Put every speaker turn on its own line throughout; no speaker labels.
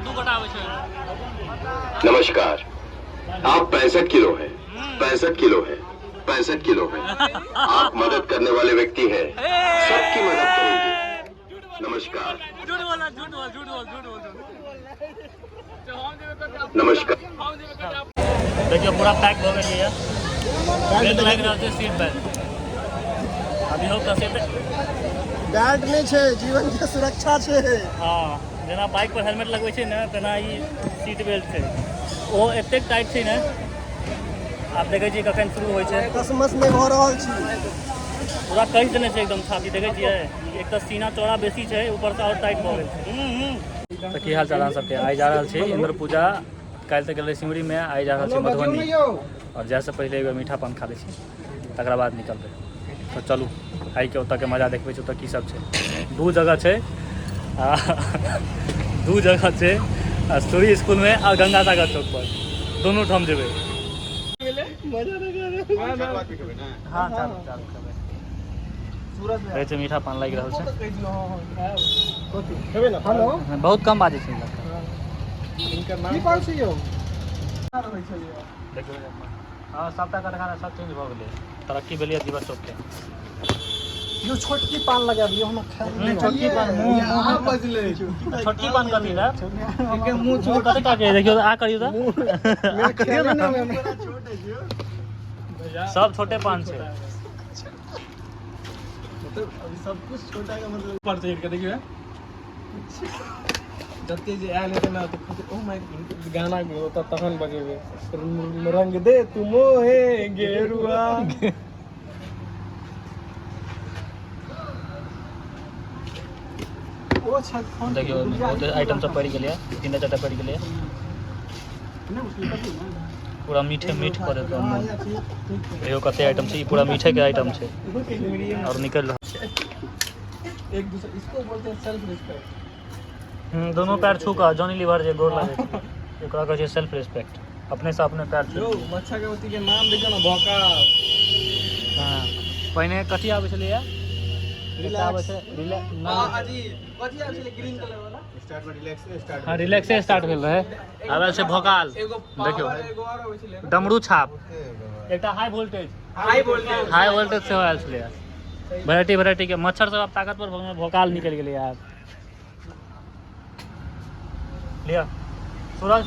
दू गोटा आवे छे।
नमस्कार, आप 65 किलो हैं, 65 किलो है, 65 किलो है। आप मदद करने वाले व्यक्ति हैं, सबकी मदद करेंगे। नमस्कार।
झूठ बोला, झूठ बोल, झूठ बोल, झूठ बोल।
नमस्कार।
देखिए पूरा पैक हो गई है। बेल्ट लग रहा है, सीट बेल्ट अभी हो कसे
बेल्ट नहीं छे, जीवन के सुरक्षा छे।
हाँ, जेना बाइक पर हेलमेट लगवे छे ना, तेना ई सीट बेल्ट छे। ओ एतेक टाइट छे ना, आप देखे छी कखन शुरू होइ छे।
कसमस नहीं हो रहल छी।
पूरा कस देने छे एकदम छाती, देखे छियै। एक तो सीना चौड़ा बेसी छे, ऊपर से और टाइट भ गेल छे। तो की हाल चाल अहाँ सबके? आइ जा रहल छी इंद्र पूजा। काल्हि तक गेलै सिमरी में, आइ जा रहल छी मधुबनी। और जाए से पहले एगो मीठा पान खा लै छी, तकरा बाद निकलबै। तो चलू आइ के ओतऽ के मजा देखबै छी। ओतऽ की सब छै? दू जगह छै, दू जगह छै, सूरी स्कूल में और गंगा सागर चौक पर। दोनों ठाम जेबै। हाँ, चालू करबै। रहै छै मीठा पान लागि रहल छै। बहुत कम बाजै छै। हाँ, सबटा कारखाना सब चेंज भऽ गेलै। तरक्की भेलै दिवस चौकके।
यो छोटकी पान लगा दियो, हम खा
छोटकी पान छोटकी पान कथी ना? मुंह कते टाके देखियो, आ करियो त। सब छोटे पान छै।
मतलब अभी सब कुछ छोटा का मतलब ऊपर चढ़ के देखियो। जते जे आयल हेतै ना, तो ओ माय गाना तो तखन बजेबे, रंग दे तू मोहे गेरुआ। ओ छत
देखियो ओते आइटम सब पड़ गेलै, 3-4टा पड़ गेलै। पूरा मीठे मीठ पर एकदम। देखियो कते आइटम छै, पूरा मीठे के आइटम छै और निकल रहा है।
एक दूसरे इसको बोलते हैं सेल्फ रिस्पेक्ट।
दोनों पैर छू कर जॉनी लीवर जे गोर लागे छै, एकरा कहै छै सेल्फ रिस्पेक्ट। अपने से अपने पैर छू।
यो मच्छा के ओती के नाम देखियो ना, भौका।
हां, पहिने कथि आबै छलै या? रिलैक्स रिलैक्स ना
अजी कथि आबै छलै ग्रीन कलर वाला? स्टार्ट में रिलैक्स से स्टार्ट।
हां, रिलैक्स से स्टार्ट भेल रहे। आबै छै भोकाल। देखियो
एगो और आबै छलै
डमरू छाप, एकटा हाई वोल्टेज से आयल छलै। वैरायटी के मच्छर सब अब ताकतवर भऽ गेल, भोकाल निकल गेलै यार। लिया सूरज,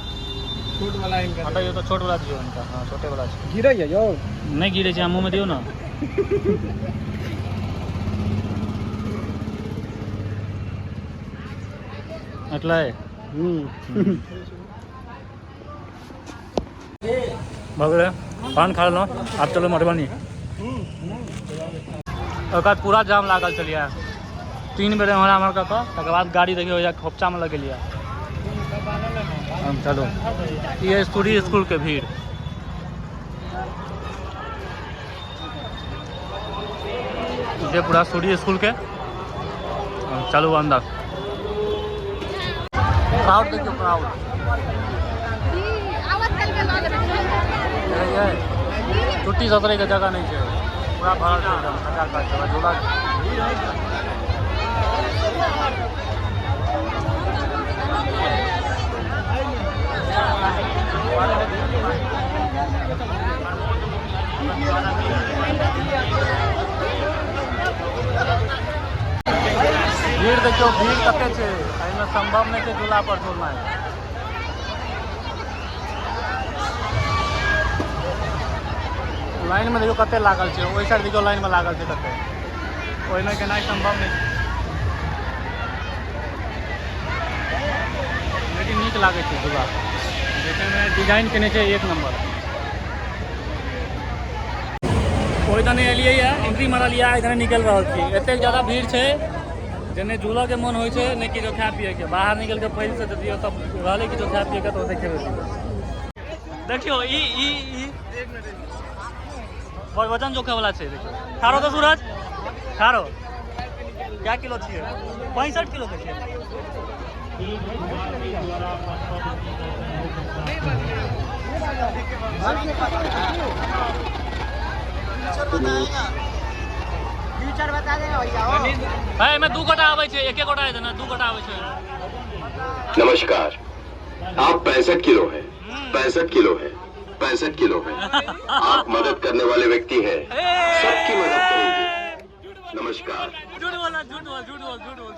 छोट वाला इनका
हटाइयो तो छोट वाला दियो इनका। हां, छोटे वाला छै।
गिरै है यो,
नहीं गिरे छै, मुंह में दियो ना। એટલે भगले पान खा लो। आप चलो मधुबनी। ओकर पूरा जाम लागल चलिए। 3 बेर हमारा हमार कऽ तकर बाद गाड़ी देखियो खोपचा में लगेलिए। हम चलो, ये सूरी स्कूल के भीड़। ये पूरा सूरी स्कूल के। चलो अंदर। क्राउड देखियो, क्राउड। छुट्टी सतरे के जगह नहीं है, पूरा भरल है एकदम। 50 का झूला। भीड़ देखियो, भीड़ कते छै। एहिमे संभव नहीं छै झूला पर झूलना है। लाइन में देखियो कते लागल छै। ओहि साइड देखियो लाइन में लागल छै कते। ओहिमे केनाइ संभव नहीं, लेकिन नीक लागे छै झूला देखे में। डिजाइन केने छै 1 नंबर। ओहि दने एलियै या, एंट्री मारल या, इधर निकल रहल छी। एतेक ज्यादा भीड़ छै, जेने झूला के मन होइ छै, नहीं किछो खाए पिए के। बाहर निकल के पहले से दियो सब रहले किछो खाए पिए के, तो देखेबे। देखियो ई वजन जोखे वाला छै। देखियो ठारो तो सूरज, ठारो क्या किलो छियै? 65 किलो के छै।
फ्यूचर बता देगा भैया।
भाई मैं 2 गोटा आवे छै, 1 गोटा है ना, 2 गोटा आवे छै।
नमस्कार, आप 65 किलो हैं, 65 किलो हैं, 65 किलो हैं। आप मदद करने वाले व्यक्ति हैं, सबकी मदद करेंगे। नमस्कार।
झूठ बोला, झूठ बोल, झूठ बोल, झूठ बोल,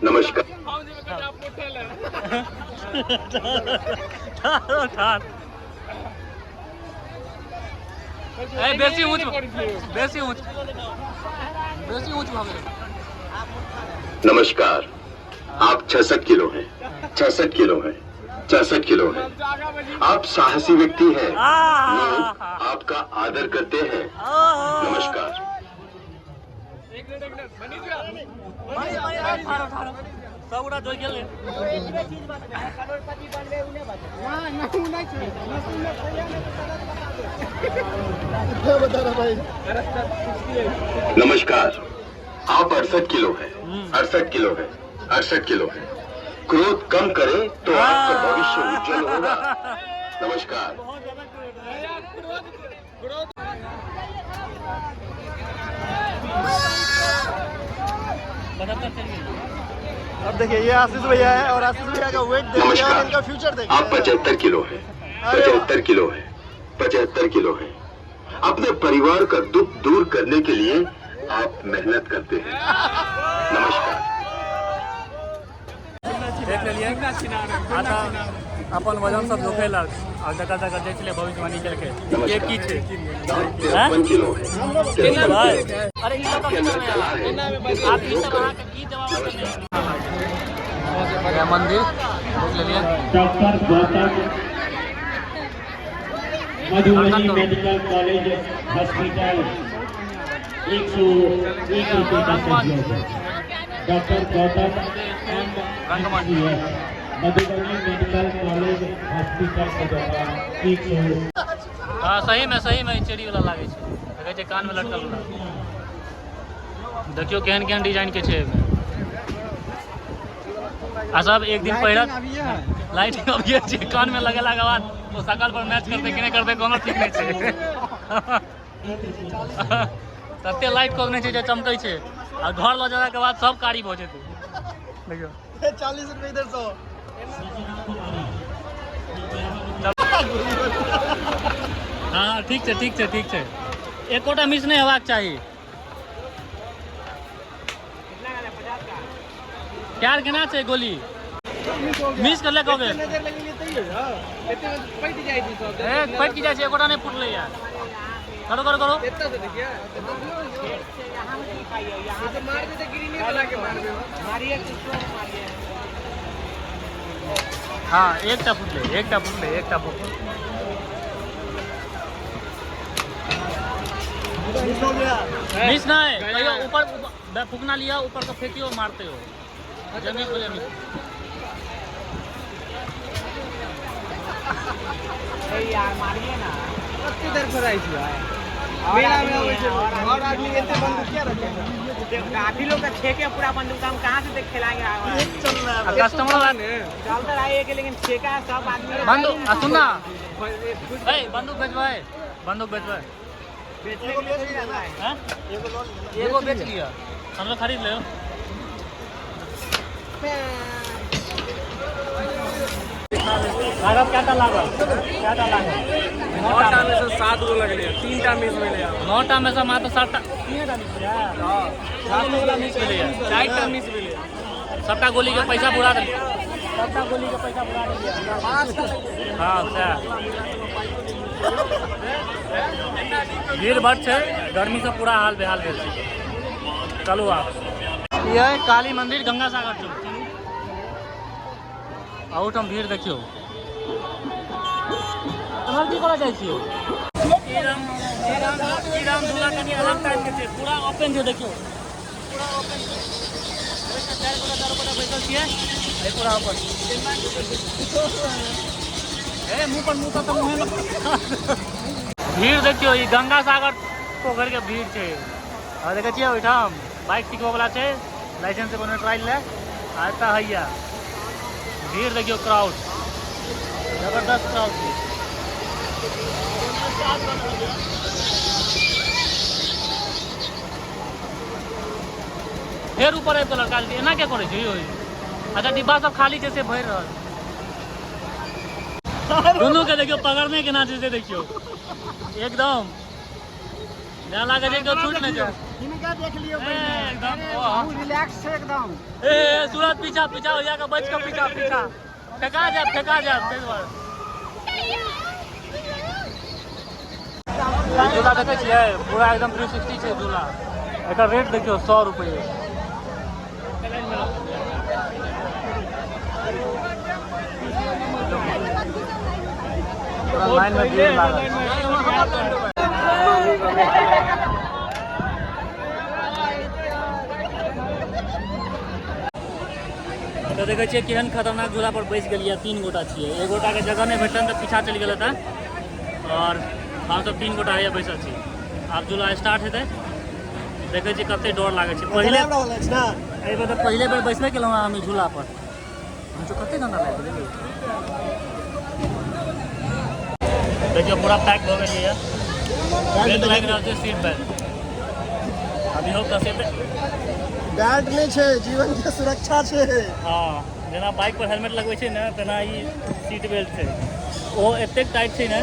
नमस्कार।
बेसी ऊंच बेसी ऊंच भागे।
नमस्कार। आप 66 किलो हैं, 66 किलो हैं, 66 किलो हैं। आप साहसी व्यक्ति हैं, लोग आपका आदर करते हैं। नमस्कार।
सब उड़ा जोई गेले।
नमस्कार। आप 68 किलो हैं, 68 किलो हैं, 68 किलो हैं। क्रोध कम करें तो आपका भविष्य उज्जवल होगा। नमस्कार।
अब देखिए ये आशीष भैया है और आशीष भैया का वेट देखिए और
नमस्कार।
इनका फ्यूचर देखिए।
आप 75 किलो हैं, 75 किलो हैं, 75 किलो हैं। अपने परिवार का दुख दूर करने के लिए आप मेहनत करते हैं। नमस्कार।
देख लेलिए आता अपन वजन सब जोखेलक और जगह जगह देख ले भविष्यवाणी करके ये की छे।
आप 53 किलो हैं, 53
भाई
किलो हैं।
अरे ये सब कितना में आप ये सब आके की जवाब देते हैं। मंदिर देख लेलिए।
Doctor Gautam Madhubani medical college hospital 101 रुपये का सहयोग है। Doctor Gautam Madhubani medical college hospital के द्वारा 100।
हाँ सही में चेरी वाला लागे छे। देखे छे कान में लटकल वाला। देखियो केहन केहन डिजाइन के छे। आ सब एक दिन पहले लाइटिंग अभी छे कान में लगेला के बाद वो शकल पर मैच करते कि नहीं करते कोनो ठीक नहीं छे। तते लाइट को नहीं छे जे चमकै छे और घर ल जाने के बाद सब कारी भऽ जेतै। देखियो
40 रुपए इधर 100।
हाँ ठीक छे। एकोटा मिस नहीं हेबाक चाही। प्यार केना छै गोली मिस करले कहबे
नजर लगेंगे तैयो एते में फट जाई छी सब।
फट की जाइ छै एकोटा नहीं फुटले यार। करो
एत्ता से देखिए यहां में की खाइए यहां से मार दे तो गिरी नहीं बना के मारबे मारिए किसको मारिए।
हाँ एक टा फुटले
मिस हो गया।
मिस नहीं कहियो ऊपर फूकना लिया ऊपर का फेंकियो मारते हो जमीन पे जमीन।
यार मारिए ना
कत्ते देर पर आई छी भाई मेला में आवे छै और आदमी एते बंदूक क्या रखेगा।
काफी लोग का छेके पूरा बंदूक हम कहां से देख खिलाएंगे।
ये चल रहा है
कस्टमर
चलते रहिए कि लेकिन छेका सब आदमी
बंदूक सुनना बंदूक बेचवाए
बेचने के लिए नहीं रहना है।
हैं एगो बेच लिया हम लोग खरीद ले। लागत क्या लागल
9टा में से 7 गो लगले 3टा मिस भेले
9टा में से मात्र 7टा 3टा मिस भेलै। हां 7 वाला मिस भेलै
4टा मिस भेले।
सबटा गोली के पैसा बुरा देलिए। हाँ सएह भीड़ भड़ छै गर्मी से पूरा हाल बेहाल भेल छै। चलू आप ये काली मंदिर गंगा सागर चौक आउटम भीड़ देखियो। तुम्हार की करा जाइ छियो राम झूला कनी अलग टाइप के छै पूरा ओपन छै देखियो पूरा ओपन छै। चार गोटा बैठल छियै ए पूरा ओपन ए मुंह पर तो मुंह में भीड़ देखियो ई गंगा सागर पोखर के भीड़ छै। और देखे छियै ओइठाम बाइक सिखबो वाला छै लाइसेंस बनवे ट्रायल ले आता हैया भीड़ देखियो क्राउड जबरदस्त क्राउड छै। फिर ऊपर आबि कऽ लड़का एना क्या करे छै यौ अच्छा डिब्बा सब खाली जैसे भर रहा दोनों के देखियो पकड़ने के ना जैसे देखियो एकदम ना लागे जे छूट न जाए
इनका देख लियो
एकदम
रिलैक्स है एकदम
ए सूरज पीछा पीछा हो जाएगा बच के पीछा पीछा फेंका जा तेज बार झूला देखे छियै पूरा एकदम 360 छै झूला एकर रेट देखियो 100 रुपये पूरा लाइन में भीड़ लागल तो देखे छियै केहन खतरनाक झूला पर बैस गेलियै 3 गोटा छियै एक गोटा के जगह नहीं भेटल तऽ पीछा चलि गेल था और हम सब 3 गोटा है बैसल छी आब झूला स्टार्ट हेतै देखे छी कते डर लागे छै पहिले एहि बेर तऽ पहिले बेर बैसबे केलहुँ हम झूला पर हम तो कते गंदा लागि गेलै देखियो पूरा पैक भऽ गेलियै है बेल्ट लागि रहल छै सीट बेल्ट अभी हो कसे
बैट नहीं छे जीवन के सुरक्षा छे
हाँ जेना बाइक पर हेलमेट लगबै छै ने तेना ई सीट बेल्ट छै ओ एतेक टाइट छै ने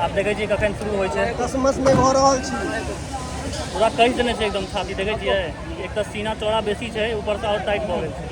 आप देखे छियै कखन शुरू होइ छै
कसमस में भऽ रहल छी
पूरा कस देने छै एकदम छाती देखे छियै एक तऽ सीना चौड़ा बेसी छै ऊपर से और टाइट भऽ गेल छै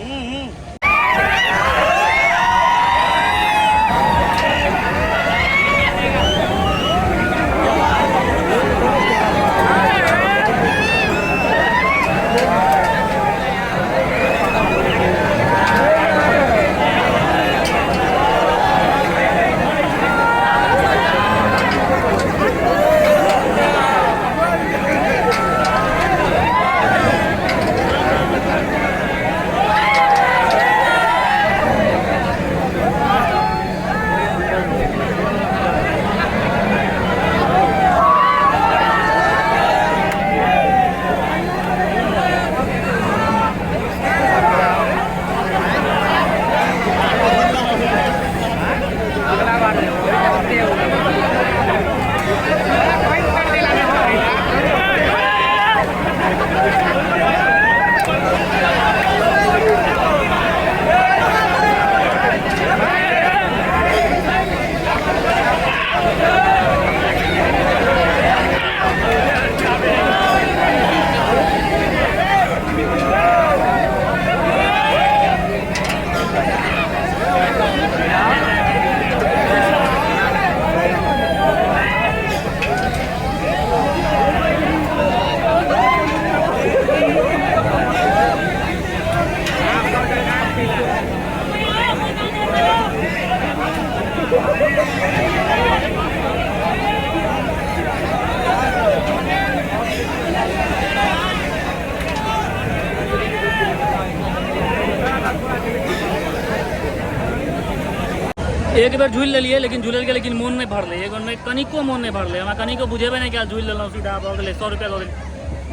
एक बेर झूल लेलिए लेकिन झूलल के लेकिन मोन नहीं भरले एगो में कनिको मोन नहीं भरले हमरा कनिको बुझेबे नहीं क्या झूल लेलहुँ सीधा भऽ गेलै 100 रुपया लऽ गेल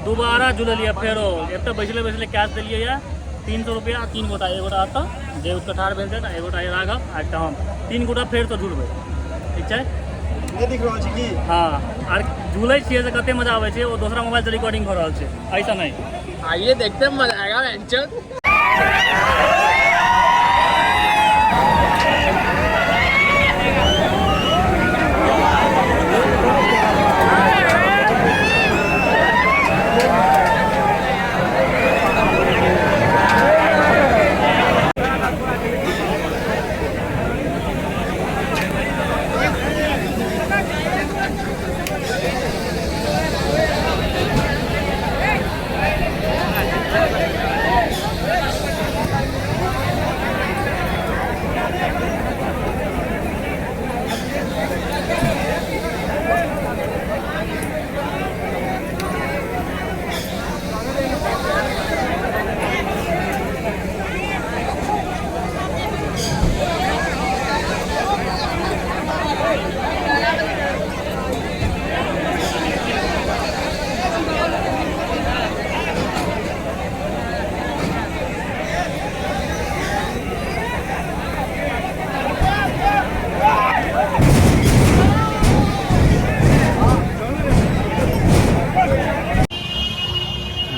दोबारा झूललिए फेरो एक बैसले कैश दिलिए या 300 रुपया 3 गोटा एक गोटा आता जे उसका ठाढ़ भेल छै एक गोटा राघव आ हम 3 गोटा फेर से झूलबै ठीक छै
ये दिख रहल छी की
हाँ आर झूलै छियै से कते मजा आबै छै वो दूसरा मोबाइल से रिकॉर्डिंग भऽ रहल छै ऐसा नहीं
आइए देखते हैं मजा आएगा वेंचर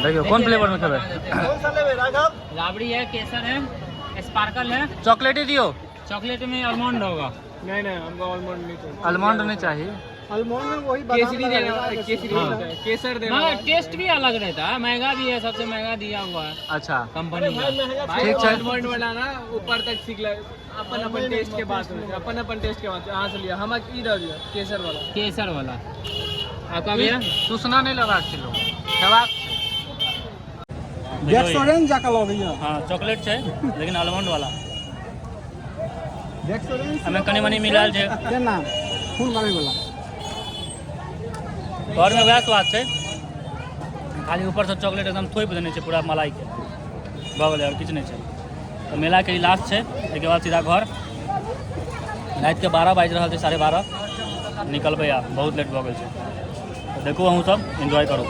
देखियो कौन फ्लेवर में खेबै
कौन सा लेबे राघव
राबड़ी है, केसर है, स्पार्कल है, चॉकलेट ही दियो। चॉकलेट में आलमंड होगा।
नहीं नहीं, हमको आलमंड नहीं चाहिए।
आलमंड नहीं चाहिए।
आलमंड में वही केसरी देना, केसरी
हाँ।
होता है, केसर देना।
मगर टेस्ट भी अलग रहता है, महंगा भी है, सबसे महंगा दिया हुआ है। अच्छा कंपनी का।
भाई
ठीक है।
आलमंड वाला ना ऊपर तक सीख ले, अपन टेस्ट के बाद अपन टेस्ट के बाद यहाँ से लिया। हम की दे दिया केसर वाला।
केसर वाला आपका भैया सुसना नहीं लगा किलो खवाक
डेक्सोरेंस जाका लो भैया।
हाँ चॉकलेट है लेकिन आलमंड वाला
डेक्सोरेंस
हमें कनी मनी मिलाल है।
केना फूल मारे वाला
घर में वह स्वाद है, खाली ऊपर से चॉकलेट एकदम थोप देने से पूरा मलाई के भऽ गेलै और किछु नहीं है। तो मेला के लास्ट है, एक बाद सीधा घर। रात के 12 बाजि रहा है, 12:30 निकलबै आब, बहुत लेट भऽ गेल छै। तो देखू अहूँ सब एंजॉय करू।